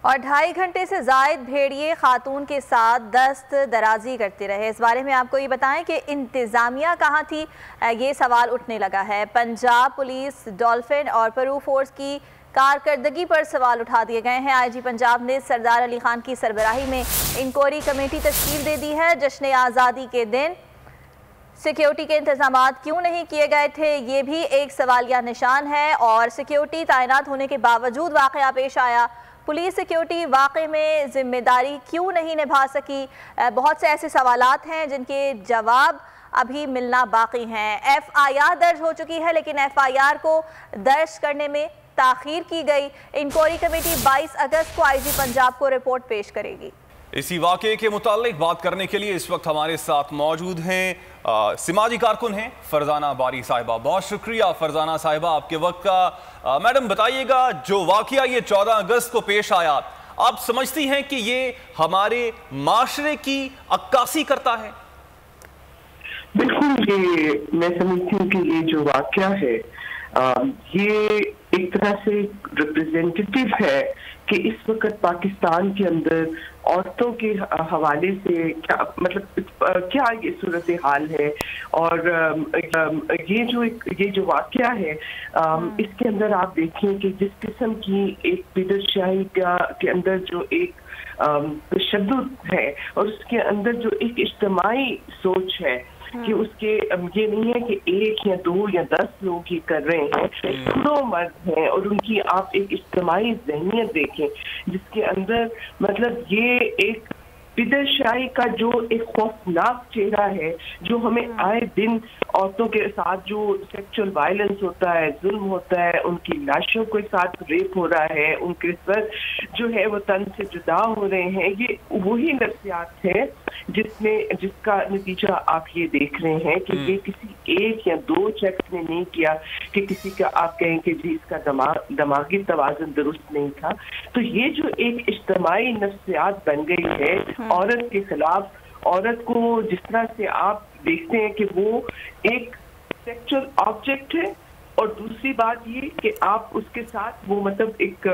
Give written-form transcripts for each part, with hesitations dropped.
اور 2.5 گھنٹے سے زائد بھیڑیے خاتون کے ساتھ دست درازی کرتے رہے۔ اس بارے میں آپ کو یہ بتائیں کہ انتظامیہ کہاں تھی، یہ سوال اٹھنے لگا ہے۔ پنجاب پولیس، ڈولفن اور پرو فورس کی کارکردگی پر سوال اٹھا دیے گئے ہیں۔ آئی جی پنجاب نے سردار علی خان کی سربراہی میں انکوائری کمیٹی تشکیل دے دی ہے۔ جشن آزادی کے دن سیکیورٹی کے انتظامات کیوں نہیں کیے گئے تھے، یہ بھی ایک سوالیہ نشان ہے، اور سیکیورٹی تعینات ہونے کے باوجود واقعہ پیش آیا۔ پولیس سیکیورٹی واقعے میں ذمہ داری کیوں نہیں نبھا سکی؟ بہت سے ایسے سوالات ہیں جن کے جواب ابھی ملنا باقی ہیں۔ ایف آئی آر درج ہو چکی ہے، لیکن ایف آئی آر کو درج کرنے میں تاخیر کی گئی۔ انکوائری کمیٹی 22 اگست کو آئی جی پنجاب کو رپورٹ پیش کرے گی۔ اسی واقعے کے متعلق بات کرنے کے لیے اس وقت ہمارے ساتھ موجود ہیں سماجی کارکن ہیں فرزانہ باری صاحبہ۔ بہت شکریہ فرزانہ صاحبہ آپ کے وقت کا۔ میڈم بتائیے گا، جو واقعہ یہ 14 اگست کو پیش آیا، آپ سمجھتی ہیں کہ یہ ہمارے معاشرے کی عکاسی کرتا ہے؟ بالکل، یہ میں سمجھتی ہوں کہ یہ جو واقعہ ہے یہ ایک طرح سے ریپریزنٹیٹیو ہے کہ اس وقت پاکستان کے اندر عورتوں کے حوالے سے کیا یہ صورتحال ہے، اور یہ جو واقعہ ہے اس کے اندر آپ دیکھیں کہ جس قسم کی ایک پیدرشاہی کے اندر جو ایک تشدد ہے، اور اس کے اندر جو ایک اجتماعی سوچ ہے کہ اس کے یہ نہیں ہے کہ 1 یا 2 یا 10 لوگ ہی کر رہے ہیں، 2 مرد ہیں، اور ان کی آپ ایک اجتماعی ذہنیت دیکھیں جس کے اندر یہ ایک پیدرشاہی کا جو ایک خوفناک چہرہ ہے، جو ہمیں آئے دن عورتوں کے ساتھ جو سیکچول وائلنس ہوتا ہے، ظلم ہوتا ہے، ان کی لاشوں کے ساتھ ریپ ہو رہا ہے، ان کے سر جو ہے وہ تن سے جدا ہو رہے ہیں، یہ وہی نفسیات ہے جس کا نتیجہ آپ یہ دیکھ رہے ہیں کہ یہ کسی 1 یا 2 شخص نے نہیں کیا کہ کسی کا آپ کہیں کہ جی اس کا دماغی توازن درست نہیں تھا۔ تو یہ جو ایک اجتماعی نفسیات بن گئی ہے عورت کے خلاف، عورت کو جس طرح سے آپ دیکھتے ہیں کہ وہ ایک سیکچول آبجیکٹ ہے، اور دوسری بات یہ کہ آپ اس کے ساتھ وہ ایک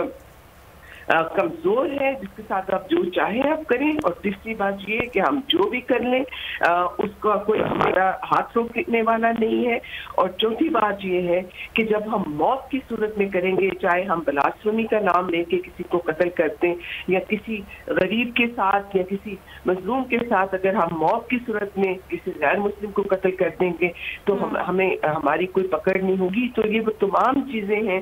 کمزور ہے جس کے ساتھ آپ جو چاہیں آپ کریں، اور تیسری بات یہ کہ ہم جو بھی کر لیں اس کا کوئی ہمارا ہاتھ روکنے والا نہیں ہے، اور چوتھی بات یہ ہے کہ جب ہم موت کی صورت میں کریں گے، چاہے ہم بلاسفمی کا نام لے کے کسی کو قتل کرتے ہیں، یا کسی غریب کے ساتھ یا کسی مظلوم کے ساتھ اگر ہم موت کی صورت میں کسی غیر مسلم کو قتل کر دیں گے تو ہمیں ہماری کوئی پکڑ نہیں ہوگی۔ تو یہ وہ تمام چیزیں ہیں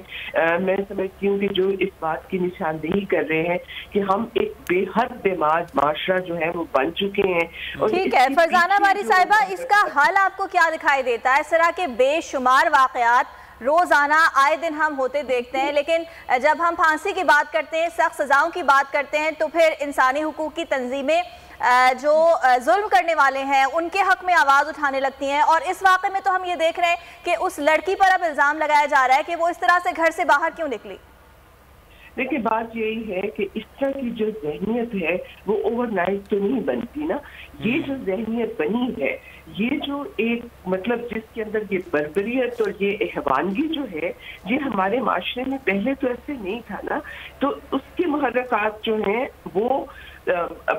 میں سمجھتی ہوں کہ جو اس بات کی نشاندہی کر رہے ہیں کہ ہم ایک بے حد بیمار معاشرہ جو ہے وہ بن چکے ہیں۔ ٹھیک ہے فرزانہ باری صاحبہ، اس کا حل آپ کو کیا دکھائی دیتا ہے؟ اس طرح کے بے شمار واقعات روزانہ آئے دن ہم ہوتے دیکھتے ہیں، لیکن جب ہم پھانسی کی بات کرتے ہیں، سخت سزاؤں کی بات کرتے ہیں، تو پھر انسانی حقوق کی تنظیمیں جو ظلم کرنے والے ہیں ان کے حق میں آواز اٹھانے لگتی ہیں۔ اور اس واقعے میں تو ہم یہ دیکھ رہے ہیں کہ اس لڑکی پر اب الزام لگایا جا رہا ہے کہ وہ اس طرح سے گھر سے باہر کیوں نکلی۔ دیکھیں، بات یہی ہے کہ اس طرح کی جو ذہنیت ہے وہ اوور نائٹ تو نہیں بنتی نا۔ یہ جو ذہنیت بنی ہے، یہ جو ایک جس کے اندر یہ بربریت اور یہ احوانگی جو ہے، یہ ہمارے معاشرے میں پہلے تو ایسے نہیں تھا نا۔ تو اس کے محرکات جو ہیں وہ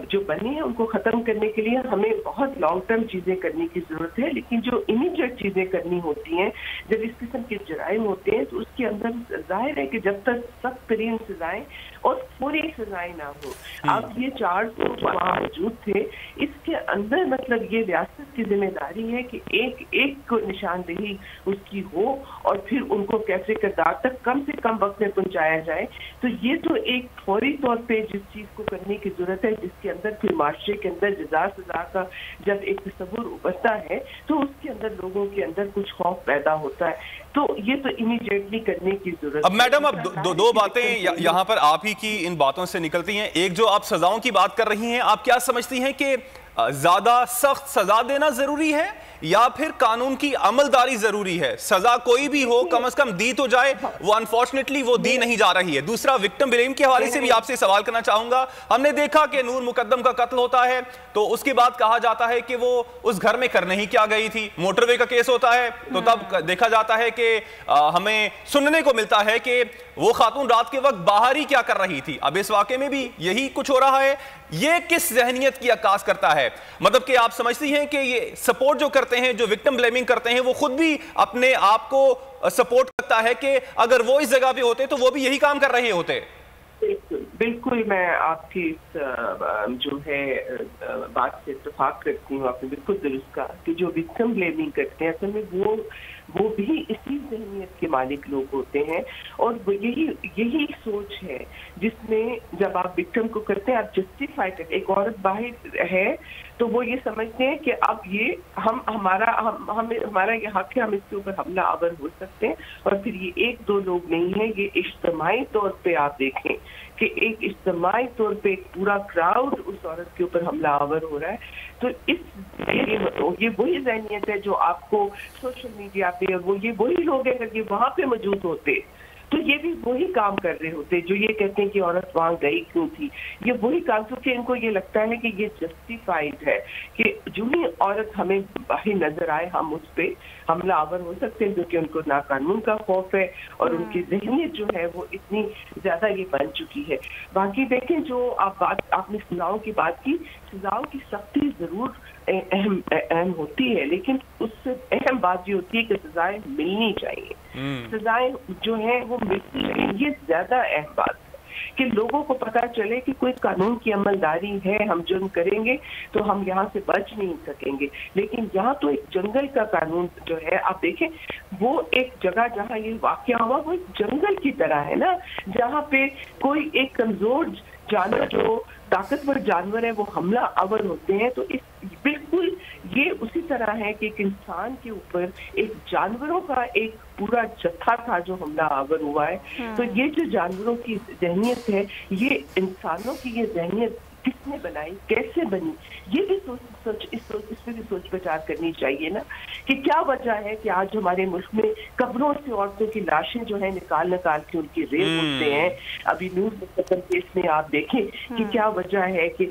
جو بنی ہیں ان کو ختم کرنے کے لیے ہمیں بہت لانگ ٹرم چیزیں کرنے کی ضرورت ہے، لیکن جو امیڈیٹ چیزیں کرنی ہوتی ہیں جب اس قسم کے جرائم ہوتے ہیں تو اس کے اندر ظاہر ہے کہ جب تک سخت ترین سزائیں اور فوری سزائیں نہ ہو۔ اب یہ 400 وہاں موجود تھے، اس کے اندر یہ ریاست کی ذمہ داری ہے کہ ایک کو نشاندہی اس کی ہو، اور پھر ان کو کیسے کردار تک کم سے کم وقت میں پہنچایا جائے۔ تو یہ تو ایک فوری طور پہ جس چیز کو کرنے کی ضرورت ہے، جس کے اندر پھر معاشرے کے اندر جزا سزا کا جب ایک تصور ابھرتا ہے تو اس کے اندر لوگوں کے اندر کچھ خوف پیدا ہوتا ہے۔ تو یہ تو امیڈیٹلی کرنے کی ضرورت ہے۔ اب میڈم، اب دو باتیں یہاں پر آپ ہی کی ان باتوں سے نکلتی ہیں۔ ایک جو آپ سزاؤں کی بات کر رہی ہیں، آپ کیا سمجھتی ہیں کہ زیادہ سخت سزا دینا ضروری ہے या फिर कानून की अमलदारी जरूरी है? सजा कोई भी हो, कम से कम दी तो जाए, वो अनफॉर्चुनेटली वो दी नहीं जा रही है। दूसरा, विक्टिम ब्लेम के हवाले से भी आपसे सवाल करना चाहूंगा। हमने देखा कि नूर मुकद्दम का कत्ल होता है तो उसके बाद कहा जाता है कि वो उस घर में करने ही क्या गई थी। मोटरवे का केस होता है तो तब देखा जाता है कि हमें सुनने को मिलता है कि वो खातून रात के वक्त बाहर ही क्या कर रही थी। अब इस वाकये में भी यही कुछ हो रहा है। ये किस ज़हनियत की अक्कास करता है? मतलब कि आप समझती हैं कि ये सपोर्ट जो करते हैं, जो विक्टिम ब्लेमिंग करते हैं, वो खुद भी अपने आप को सपोर्ट करता है कि अगर वो इस जगह पे होते तो वो भी यही काम कर रहे होते? बिल्कुल मैं आपकी इस जो है बात से इत्तेफाक करती हूँ। आपने बिल्कुल दुरुस्त कहा कि जो विक्टिम ब्लेमिंग करते हैं असल में वो भी इसी ज़हनियत के मालिक लोग होते हैं, और यही सोच है जिसमें जब आप विक्टिम को करते हैं आप जस्टिफाई करते हैं। एक औरत बाहर है तो वो ये समझते हैं कि अब ये हमारा ये हक है, हम इसके ऊपर हमला आवर हो सकते हैं। और फिर ये एक दो लोग नहीं है, ये इज्तिमाई तौर पे आप देखें कि एक इज्तिमाई तौर पे एक पूरा क्राउड उस औरत के ऊपर हमला आवर हो रहा है। तो ये वही ज़हनियत है जो आपको सोशल मीडिया पे, और वो ये वही लोग हैं अगर ये वहाँ पे मौजूद होते तो ये भी वही काम कर रहे होते जो ये कहते हैं कि औरत वहां गई क्यों थी। ये वही काम, क्योंकि इनको ये लगता है कि ये जस्टिफाइड है कि जो ही औरत हमें बाहर नजर आए हम उस पर हमला आवर हो सकते हैं, क्योंकि उनको ना कानून का खौफ है और उनकी ज़हनियत जो है वो इतनी ज्यादा ये बन चुकी है। बाकी देखें, जो आपने सजाओं की बात की, सजाओं की सख्ती जरूर अहम होती है, लेकिन उससे अहम बात ये होती है कि सजाएं मिलनी चाहिए। सजाएं जो है वो मिलनी चाहिए, ये ज्यादा अहम बात है कि लोगों को पता चले कि कोई कानून की अमलदारी है, हम जुर्म करेंगे तो हम यहाँ से बच नहीं सकेंगे। लेकिन यहाँ तो एक जंगल का कानून जो है, आप देखें वो एक जगह जहाँ ये वाकया हुआ वो एक जंगल की तरह है ना, जहाँ पे कोई एक कमजोर जानवर जो ताकतवर जानवर है वो हमला आवर होते हैं। तो इस बिल्कुल ये उसी तरह है कि एक इंसान के ऊपर एक जानवरों का एक पूरा जत्था था जो हमला आवर हुआ है। तो ये जो जानवरों की ज़हनियत है, ये इंसानों की ये ज़हनियत किसने बनाई, कैसे बनी, ये भी इस पे भी सोच विचार करनी चाहिए ना कि क्या वजह है कि आज हमारे मुल्क में कब्रों से औरतों की लाशें जो है निकाल के उनकी रेप होते हैं। अभी नूर मुकद्दम केस में आप देखें कि क्या वजह है कि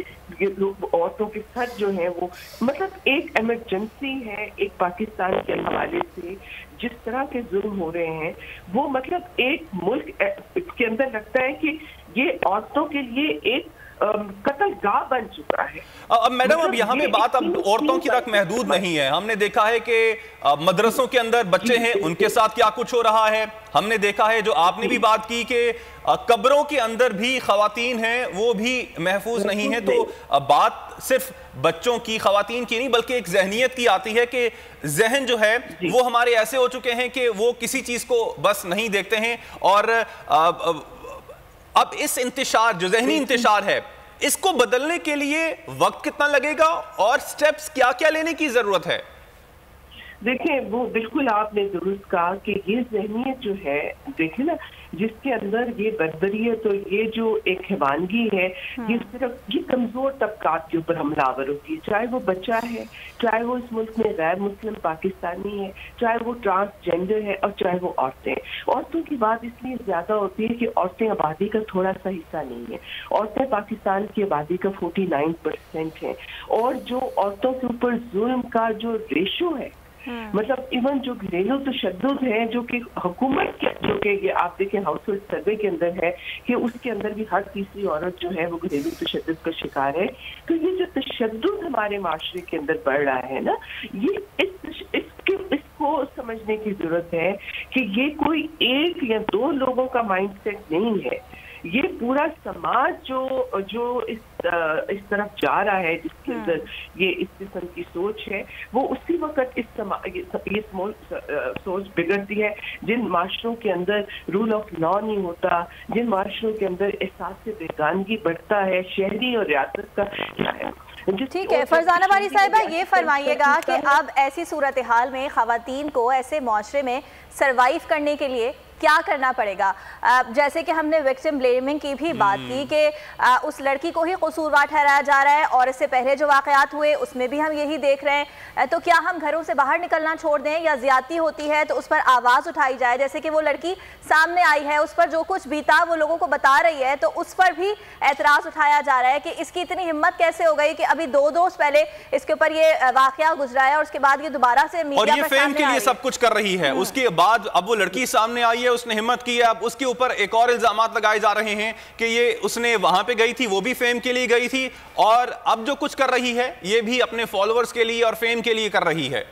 औरतों के सर जो है वो, मतलब एक इमरजेंसी है एक पाकिस्तान के हवाले से जिस तरह के जुल्म हो रहे हैं, वो मतलब एक मुल्क के अंदर लगता है कि ये औरतों के लिए एक कत्ल गाह बन चुका है। अब मैडम, अब यहाँ पे बात अब औरतों की तक महदूद नहीं है। हमने देखा है कि मदरसों के अंदर बच्चे हैं, उनके साथ क्या कुछ हो रहा है। हमने देखा है, जो आपने भी बात की कि कब्रों के अंदर भी खवातीन हैं, वो भी महफूज नहीं है। तो बात सिर्फ बच्चों की, खवातीन की नहीं, बल्कि एक जहनियत की आती है कि जहन जो है वो हमारे ऐसे हो चुके हैं कि वो किसी चीज को बस नहीं देखते हैं। और अब इस इंतशार, जो जहनी इंतशार है, इसको बदलने के लिए वक्त कितना लगेगा और स्टेप्स क्या क्या लेने की जरूरत है? देखिए, वो बिल्कुल आपने दुरुस्त कहा कि ये ज़हनियत जो है, देखिए ना, जिसके अंदर ये बर्बरियत तो ये जो एक हैवानगी है, ये सिर्फ ये कमजोर तबकात के ऊपर हमलावर होती है, चाहे वो बच्चा है, चाहे वो इस मुल्क में गैर मुस्लिम पाकिस्तानी है, चाहे वो ट्रांसजेंडर है, और चाहे वो औरतें। औरतों की बात इसलिए ज्यादा होती है कि औरतें आबादी का थोड़ा सा हिस्सा नहीं है। औरतें पाकिस्तान की आबादी का 49% है, और जो औरतों के ऊपर जुल्म का जो रेशो है, मतलब इवन जो घरेलू तशद्दुद है, जो कि हुकूमत के, जो कि आप देखें हाउस होल्ड सर्वे के अंदर है कि उसके अंदर भी हर तीसरी औरत जो है वो घरेलू तशद्दुद का शिकार है। तो ये जो तशद्दुद हमारे माशरे के अंदर बढ़ रहा है ना, ये इसको समझने की जरूरत है कि ये कोई एक या दो लोगों का माइंडसेट नहीं है, ये पूरा समाज जो इस तरफ जा रहा है, जिसके अंदर ये इस किस्म की सोच है, वो उसी वक्त ये सोच बिगड़ती है जिन माशरों के अंदर रूल ऑफ लॉ नहीं होता, जिन माशरों के अंदर एहसास बेगानगी बढ़ता है, शहरी और रियासत का। ठीक है फरजाना बारी साहिबा, ये फरमाइएगा कि अब ऐसी सूरत हाल में खवातीन को ऐसे मुआशरे में सरवाइव करने के लिए क्या करना पड़ेगा? जैसे कि हमने विक्टिम ब्लेमिंग की भी बात की कि उस लड़की को ही कसूरवार ठहराया जा रहा है और इससे पहले जो वाक़यात हुए उसमें भी हम यही देख रहे हैं। तो क्या हम घरों से बाहर निकलना छोड़ दें या ज़्यादती होती है तो उस पर आवाज़ उठाई जाए? जैसे कि वो लड़की सामने आई है, उस पर जो कुछ बीता वो लोगों को बता रही है, तो उस पर भी एतराज़ उठाया जा रहा है कि इसकी इतनी हिम्मत कैसे हो गई कि अभी 2 दोस्त पहले इसके ऊपर ये वाक़या गुजरा है और उसके बाद ये दोबारा से मीडिया और ये फेम के लिए सब कुछ कर रही है। उसके बाद अब वो लड़की सामने आई है, उसने हिम्मत की है, अब उसके ऊपर एक और इल्जामात लगाए जा रहे हैं कि ये उसने वहां पे गई थी, वो भी फेम के लिए गई थी, और अब जो कुछ कर रही है ये भी अपने फॉलोअर्स के लिए और फेम के लिए कर रही है।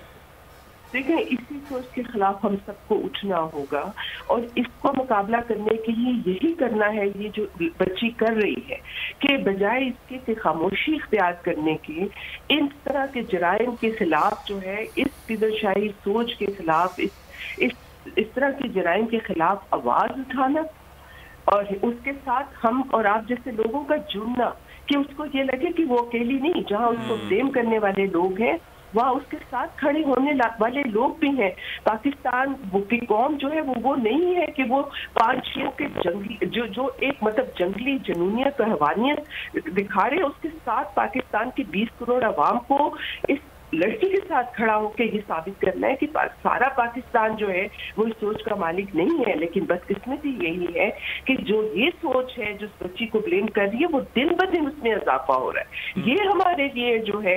देखिए, इसी सोच के खिलाफ हम सबको उठना होगा और इसको मुकाबला करने के लिए यही करना है, ये जो बच्ची कर रही है, कि बजाय इसके कि खामोशी इख्तियार करने की, इन तरह के जराइम के खिलाफ जो है, इस पिदरशाही सोच के खिलाफ, इस तरह के जराइम के खिलाफ आवाज उठाना, और उसके साथ हम और आप जैसे लोगों का जुड़ना, कि उसको ये लगे कि वो अकेली नहीं, जहाँ उसको ब्लेम करने वाले लोग हैं वहाँ उसके साथ खड़े होने वाले लोग भी हैं। पाकिस्तान की कौम जो है वो नहीं है कि वो 5 के जंगली जो एक मतलब जंगली जनूनियत और हवानियत दिखा रहे, उसके साथ पाकिस्तान की 20 करोड़ आवाम को इस लड़की के साथ खड़ा होकर ये साबित करना है कि सारा पाकिस्तान जो है वो इस सोच का मालिक नहीं है। लेकिन बदकिस्मती यही है कि जो ये सोच है, जो बच्ची को ब्लेम कर रही है, वो दिन ब दिन उसमें इजाफा हो रहा है। ये हमारे लिए जो है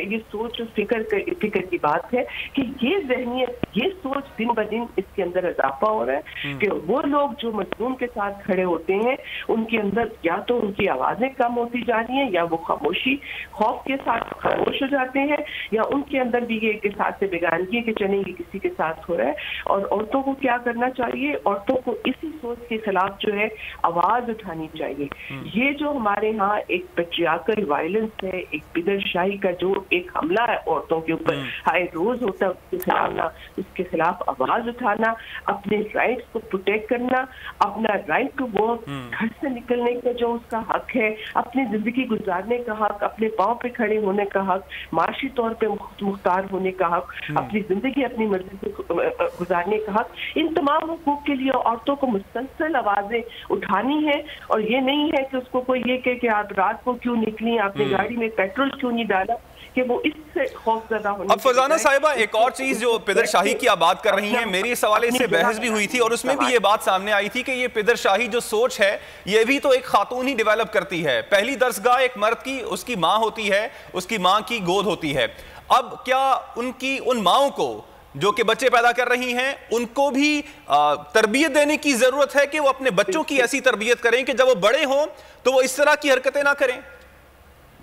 ये सोच और फिक्र की बात है कि ये ज़हनियत, ये सोच दिन ब दिन इसके अंदर इजाफा हो रहा है कि वो लोग जो मजलूम के साथ खड़े होते हैं उनके अंदर या तो उनकी आवाजें कम होती जा रही हैं या वो खामोशी खौफ के साथ खामोश हो जाते हैं, या उनके अंदर भी ये के साथ से बेगानगी है कि चलें ये किसी के साथ हो रहा है। और औरतों को क्या करना चाहिए? औरतों को इसी सोच के खिलाफ जो है आवाज उठानी चाहिए। ये जो हमारे यहाँ एक पेट्रियार्कल वायलेंस है, एक पिदरशाही का जो एक हमला है औरतों के ऊपर हाय रोज होता है, उसके खिलाफ आवाज उठाना, अपने राइट्स को प्रोटेक्ट करना, अपना राइट टू वर्क, घर से निकलने का जो उसका हक है, अपनी जिंदगी गुजारने का हक, अपने पाँव पे खड़े होने का हक, माशी तौर पे मुख्तार होने का हक, अपनी जिंदगी अपनी मर्जी से गुजारने का हक, इन तमाम हुकूक के लिए औरतों को मुसलसल आवाजें उठानी है। और ये नहीं है कि उसको कोई ये कहे कि आप रात को क्यों निकली, आपने गाड़ी में पेट्रोल क्यों नहीं डाला, कि वो इससे खौफजदा होने। अब फरजाना साहिबा, एक और चीज जो पिदरशाही की आप बात कर रही हैं, मेरी इस हवाले से बहस भी हुई थी और उसमें भी ये बात सामने आई थी कि ये पिदरशाही जो सोच है ये भी तो एक खातून ही डेवलप करती है। पहली दरसगाह एक मर्द की, उसकी माँ होती है, उसकी माँ की गोद होती है। अब क्या उन माँओं को जो कि बच्चे पैदा कर रही हैं, उनको भी तरबियत देने की जरूरत है कि वो अपने बच्चों की ऐसी तरबियत करें कि जब वो बड़े हों तो वो इस तरह की हरकतें ना करें?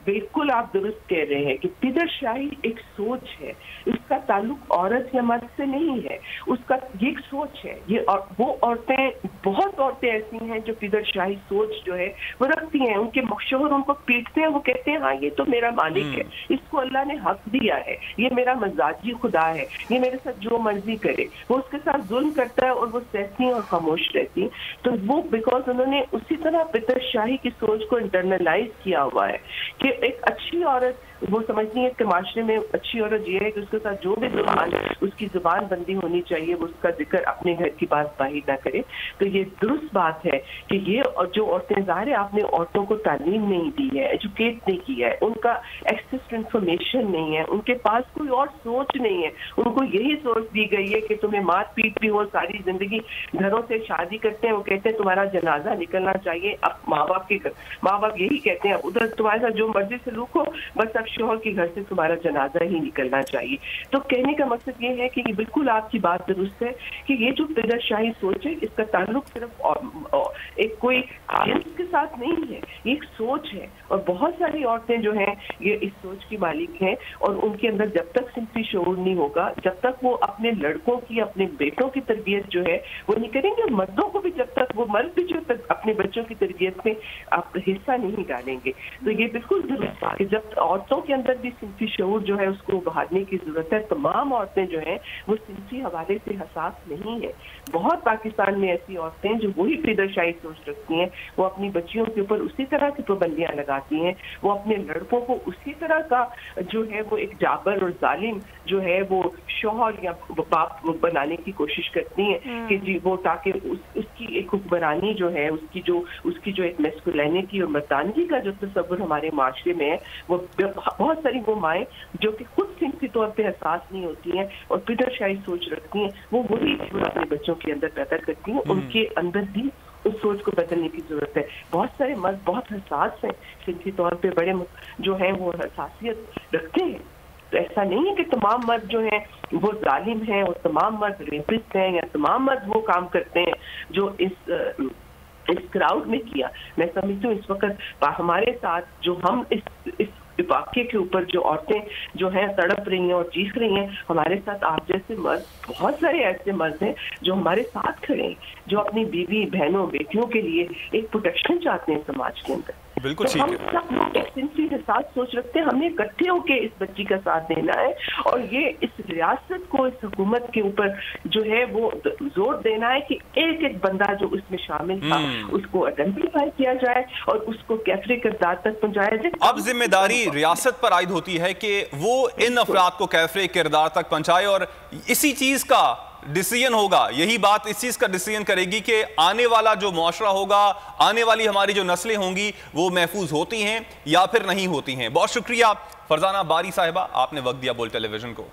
बिल्कुल आप दुरुस्त कह रहे हैं कि पिदरशाही एक सोच है, उसका ताल्लुक औरत या मर्द से नहीं है, उसका ये एक सोच है। ये वो औरतें, बहुत औरतें ऐसी हैं जो पिदरशाही सोच जो है वो रखती हैं, उनके शोहर उनको पीटते हैं, वो कहते हैं हाँ ये तो मेरा मालिक है, इसको अल्लाह ने हक दिया है, ये मेरा मजाजी खुदा है, ये मेरे साथ जो मर्जी करे। वो उसके साथ जुल्म करता है और वो सहती हैं और खामोश रहती हैं। तो वो बिकॉज उन्होंने उसी तरह पिदरशाही की सोच को इंटरनलाइज किया हुआ है कि एक अच्छी औरत वो समझती है कि माशरे में अच्छी औरत ये है कि उसके साथ जो भी जुबान, उसकी जुबान बंदी होनी चाहिए, वो उसका जिक्र अपने घर की बात बाहर ना करे। तो ये दुरुस्त बात है कि ये जो औरतें, ज़ाहिर है आपने औरतों को तालीम नहीं दी है, एजुकेट नहीं किया है, उनका एक्सेस टू इंफॉर्मेशन नहीं है, उनके पास कोई और सोच नहीं है, उनको यही सोच दी गई है कि तुम्हें मार पीट भी हो, सारी जिंदगी घरों से शादी करते हैं, वो कहते हैं तुम्हारा जनाजा निकलना चाहिए। अब माँ बाप यही कहते हैं उधर तुम्हारे साथ जो मर्जी सलूक हो, बस अब शोहर के घर से तुम्हारा जनाजा ही निकलना चाहिए। तो कहने का मकसद ये है कि बिल्कुल आपकी बात दुरुस्त है कि ये जो पिदरशाही सोच है इसका ताल्लुक सिर्फ एक कोई जिन्स के साथ नहीं है, ये एक सोच है। और बहुत सारी औरतें जो हैं ये इस सोच की मालिक हैं और उनके अंदर जब तक सिंपली शऊर नहीं होगा, जब तक वो अपने लड़कों की, अपने बेटों की तरबियत जो है वो नहीं करेंगे, मर्दों को भी जब तक वो मर्द भी जो तक अपने बच्चों की तरबियत में आप हिस्सा नहीं डालेंगे, तो ये बिल्कुल درست بات ہے. جب عورتوں کے اندر بھی صنفی شعور جو ہے اس کو ابھارنے کی ضرورت ہے. تمام عورتیں جو ہیں وہ صنفی حوالے سے حساس نہیں ہیں. بہت پاکستان میں ایسی عورتیں جو وہی فدر شاہی سوچ رکھتی ہیں, وہ اپنی بچیوں کے اوپر اسی طرح کی پابندیاں لگاتی ہیں, وہ اپنے لڑکوں کو اسی طرح کا جو ہے وہ ایک جابر اور ظالم جو ہے وہ شوہر یا باپ بنانے کی کوشش کرتی ہیں کہ جی وہ تاکہ اس کی ایک حکمرانی جو ہے اس کی جو ایک میسکولینٹی اور مردانگی کا جو تصور ہمارے معاشرے میں ہے, وہ بہت ساری وہ مائیں جو کہ خود صنفی طور پہ حساس نہیں ہوتی ہیں اور فدر شاہی سوچ رکھتی ہیں, وہ وہی اپنے بچوں کے اندر پیدا کرتی ہیں. ان کے اندر بھی اس سوچ کو بدلنے کی ضرورت ہے. بہت سارے مرد بہت حساس ہیں, صنفی طور پہ بڑے جو ہیں وہ حساسیت رکھتے ہیں. تو ایسا نہیں ہے کہ تمام مرد جو ہیں وہ ظالم ہیں اور تمام مرد ریپسٹ ہیں یا تمام مرد وہ کام کرتے ہیں جو اس کراؤڈ میں کیا. میں سمجھتی ہوں اس وقت ہمارے ساتھ جو ہم اس واقعے کے اوپر جو عورتیں جو ہیں تڑپ رہی ہیں اور چیخ رہی ہیں, ہمارے ساتھ آپ جیسے مرد, بہت سارے ایسے مرد ہیں جو ہمارے ساتھ کھڑے ہیں, جو اپنی بیوی بہنوں بیٹیوں کے لیے ایک پروٹیکشن چاہتے ہیں سماج کے اندر. بالکل ٹھیک ہے. ہم سب لوگ ایک صنفی حساس سوچ رکھتے ہیں, ہمیں اکٹھے ہو کے اس بچی کا ساتھ دینا ہے اور یہ اس ریاست کو, اس حکومت کے اوپر جو ہے وہ زور دینا ہے کہ ایک ایک بندہ جو اس میں شامل تھا اس کو آئیڈینٹیفائی کیا جائے اور اس کو کیفری کردار تک پہنچایا جائے. اب ذمہ داری ریاست پر عائد ہوتی ہے کہ وہ ان افراد کو کیفری کردار تک پہنچائے اور اسی چیز کا ڈیسیژن ہوگا, یہی بات اس چیز کا ڈیسیژن کرے گی کہ آنے والا جو معاشرہ ہوگا, آنے والی ہماری جو نسلیں ہوں گی وہ محفوظ ہوتی ہیں یا پھر نہیں ہوتی ہیں. بہت شکریہ فرزانہ باری صاحبہ, آپ نے وقت دیا بول ٹیلی ویژن کو.